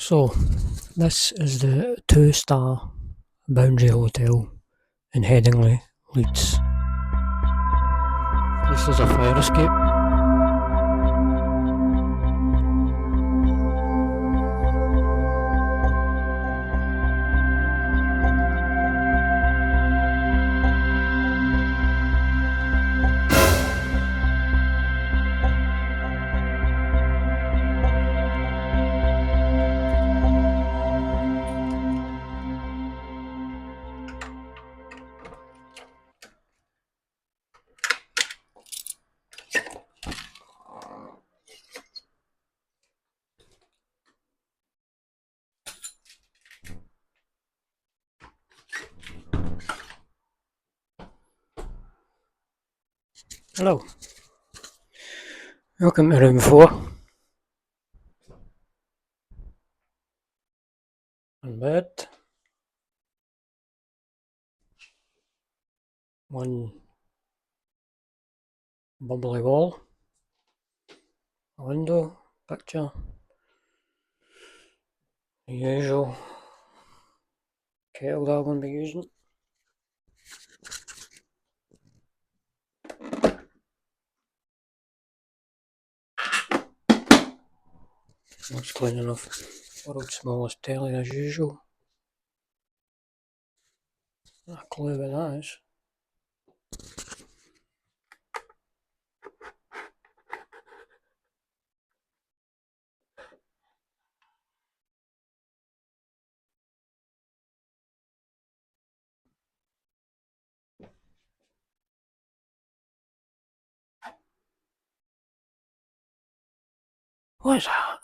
So, this is the 2-star Boundary Hotel in Headingley, Leeds. This is a fire escape. Hello, welcome to room 4. One bed, one bubbly wall, a window, picture, the usual kettle that I'm going to be using. Looks clean enough. World's smallest telly as usual. Not a clue what that is. What is that?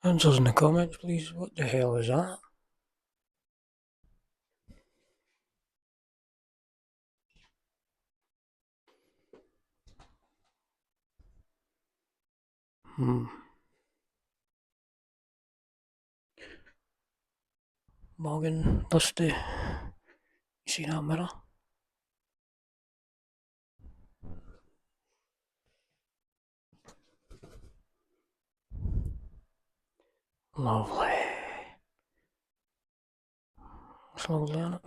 Answers in the comments, please. What the hell is that? Morgan, dusty. You see that mirror? Lovely. It's lovely, isn't it?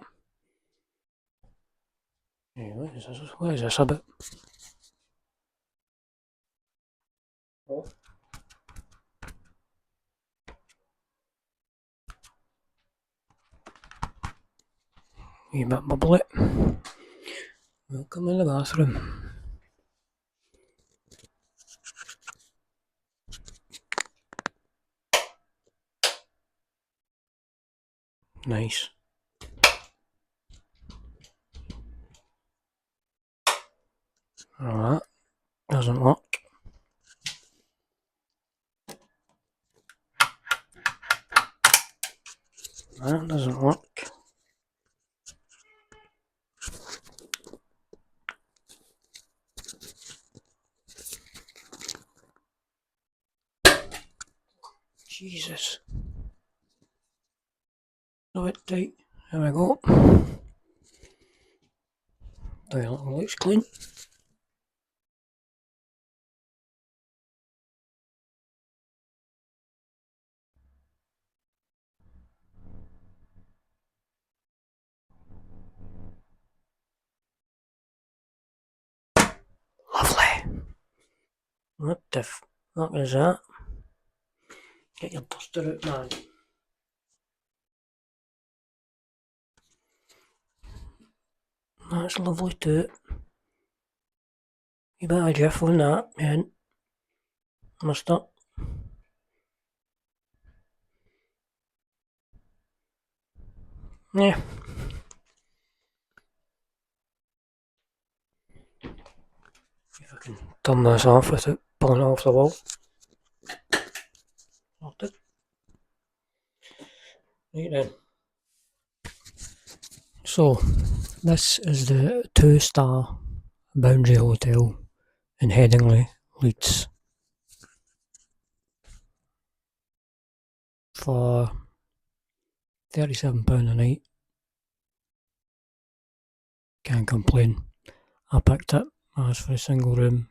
Hey, what is this? What is this about? Oh. Wee bit bubbly. Welcome in the bathroom. Nice. Alright, doesn't work. That doesn't work. Jesus. A bit tight. There we go. Toilet looks clean. Lovely. What the fuck is that? Get your duster out, man. That's lovely too. You better Jeff on that, man. Mustard. Yeah. If I can turn this off without pulling it off the wall. Sorted. Right then. So, this is the 2-star Boundary Hotel in Headingley, Leeds. For £37 a night. Can't complain. I picked it. I asked for a single room.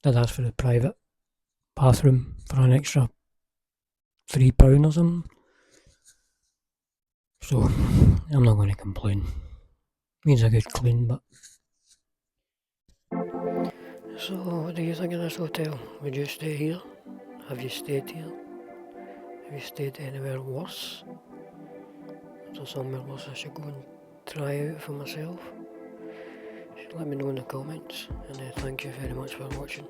Did ask for a private bathroom for an extra £3 or something. So I'm not going to complain. Means a good clean, but. So what do you think of this hotel? Would you stay here? Have you stayed here? Have you stayed anywhere worse? Is there somewhere worse I should go and try out for myself? Let me know in the comments, and thank you very much for watching.